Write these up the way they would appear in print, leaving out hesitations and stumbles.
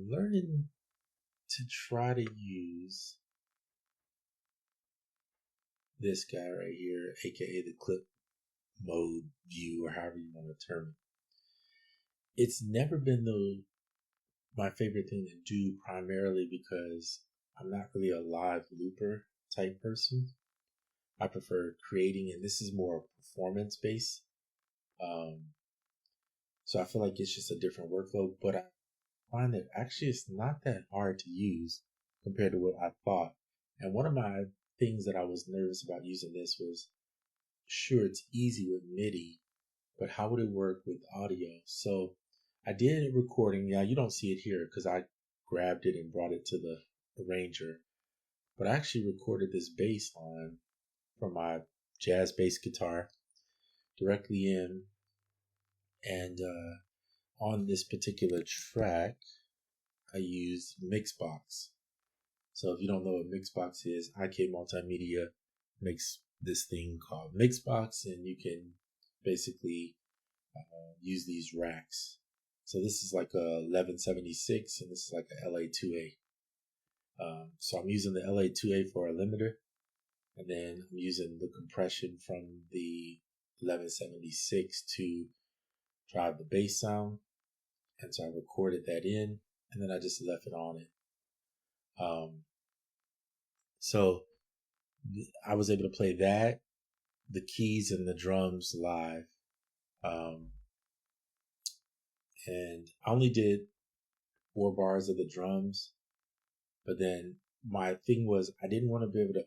learning to try to use this guy right here, aka the clip mode view, or however you want to term it. It's never been my favorite thing to do, primarily because I'm not really a live looper type person. I prefer creating, and this is more performance based. So I feel like it's just a different workload, but I find that actually it's not that hard to use compared to what I thought. And one of my things that I was nervous about using this was, sure, it's easy with MIDI, but how would it work with audio? So I did a recording. Now you don't see it here because I grabbed it and brought it to the arranger, but I actually recorded this bass line from my jazz bass guitar directly in, and on this particular track, I used Mixbox. So if you don't know what Mixbox is, IK Multimedia makes this thing called Mixbox, and you can basically use these racks. So this is like a 1176, and this is like a LA2A. So I'm using the LA2A for a limiter, and then I'm using the compression from the 1176 to drive the bass sound. And so I recorded that in, and then I just left it on it. So I was able to play that, the keys and the drums live. And I only did 4 bars of the drums, but then my thing was I didn't want to be able to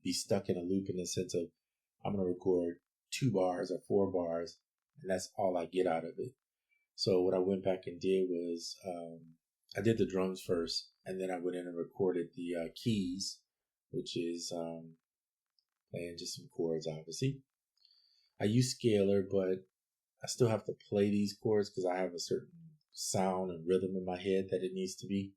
be stuck in a loop in the sense of I'm going to record 2 bars or 4 bars, and that's all I get out of it. So what I went back and did was I did the drums first, and then I went in and recorded the keys, which is playing just some chords, obviously. I use Scalar, but I still have to play these chords because I have a certain sound and rhythm in my head that it needs to be.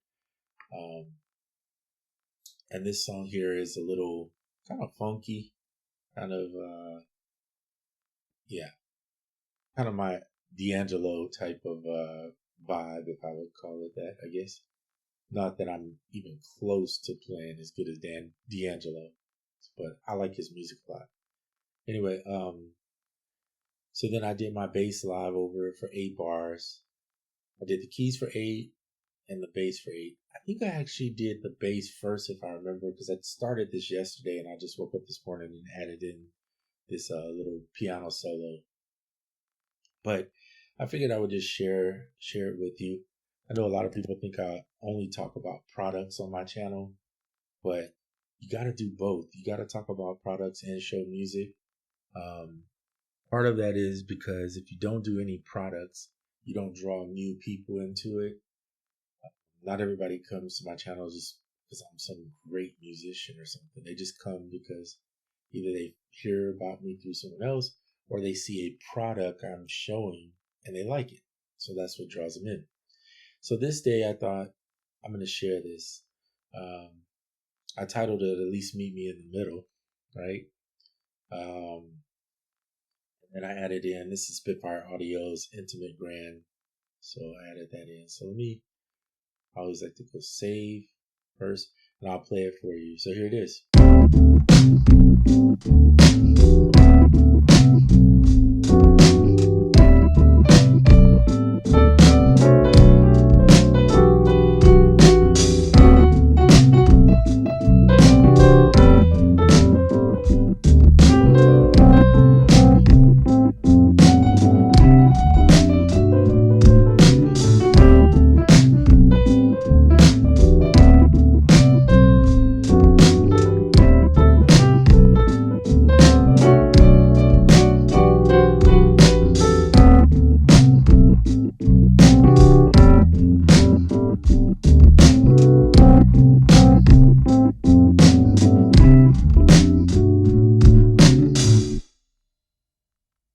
And this song here is a little kind of funky, kind of, kind of my D'Angelo type of vibe, if I would call it that, I guess. Not that I'm even close to playing as good as D'Angelo, but I like his music a lot. Anyway, so then I did my bass live over it for 8 bars. I did the keys for 8 and the bass for 8. I think I actually did the bass first, if I remember, because I started this yesterday and I just woke up this morning and added in this little piano solo. But I figured I would just share it with you. I know a lot of people think I only talk about products on my channel, but you got to do both. You got to talk about products and show music. Part of that is because if you don't do any products, you don't draw new people into it. Not everybody comes to my channel just because I'm some great musician or something. They just come because either they hear about me through someone else, or they see a product I'm showing and they like it. So that's what draws them in. So this day I thought I'm going to share this. I titled it "At Least Meet Me in the Middle," right? And I added in, this is Spitfire Audio's Intimate Grand. So I added that in. So I always like to go save first, and I'll play it for you. So here it is.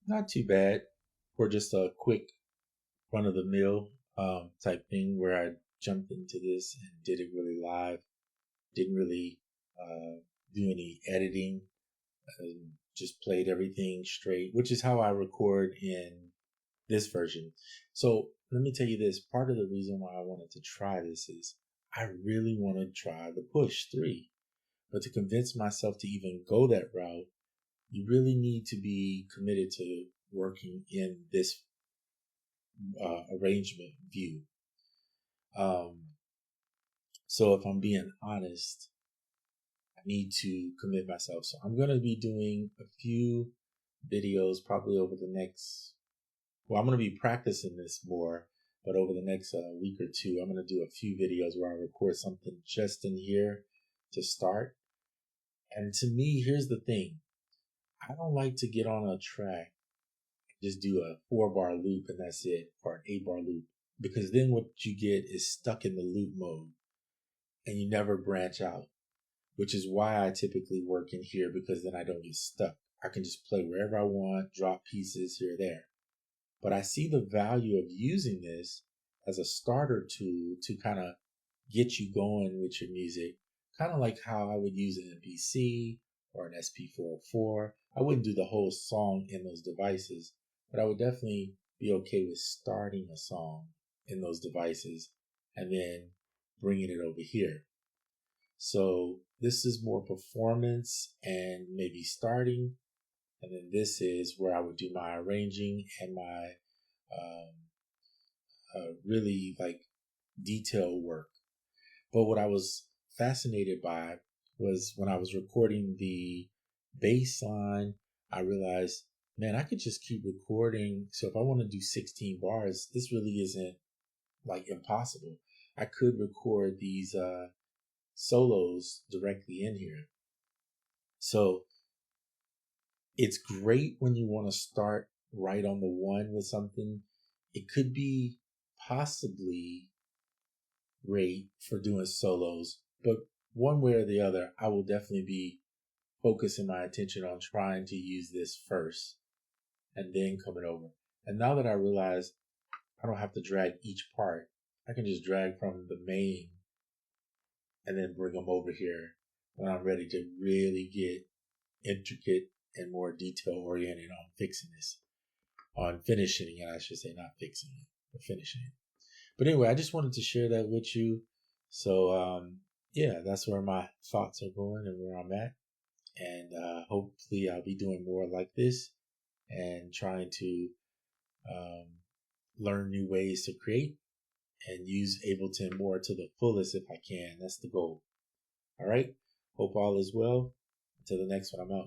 Not too bad for just a quick run of the mill type thing where I jumped into this and did it really live. Didn't really do any editing. Just played everything straight, which is how I record in this version. So let me tell you this. Part of the reason why I wanted to try this is I really want to try the Push 3. But to convince myself to even go that route, you really need to be committed to working in this arrangement view. So if I'm being honest, I need to commit myself. So I'm going to be doing a few videos probably over the next, well, I'm going to be practicing this more, but over the next week or two, I'm going to do a few videos where I record something just in here to start. And to me, here's the thing. I don't like to get on a track, just do a 4-bar loop and that's it, or an 8-bar loop, because then what you get is stuck in the loop mode and you never branch out, which is why I typically work in here, because then I don't get stuck. I can just play wherever I want, drop pieces here or there. But I see the value of using this as a starter tool to kind of get you going with your music, kind of like how I would use an MPC or an SP404. I wouldn't do the whole song in those devices, but I would definitely be okay with starting a song in those devices and then bringing it over here. So this is more performance and maybe starting. And then this is where I would do my arranging and my really like detail work. But what I was fascinated by was when I was recording the bass line, I realized, man, I could just keep recording. So if I want to do 16 bars, this really isn't like impossible. I could record these solos directly in here. So it's great when you want to start right on the one with something. It could be possibly great for doing solos, but one way or the other, I will definitely be focusing my attention on trying to use this first and then coming over. And now that I realize I don't have to drag each part, I can just drag from the main and then bring them over here when I'm ready to really get intricate and more detail oriented on fixing this, on finishing it, I should say, not fixing it, but finishing it. But anyway, I just wanted to share that with you. So, yeah, that's where my thoughts are going and where I'm at. And hopefully I'll be doing more like this and trying to um, learn new ways to create and use Ableton more to the fullest if I can. That's the goal. All right. Hope all is well. Until the next one, I'm out.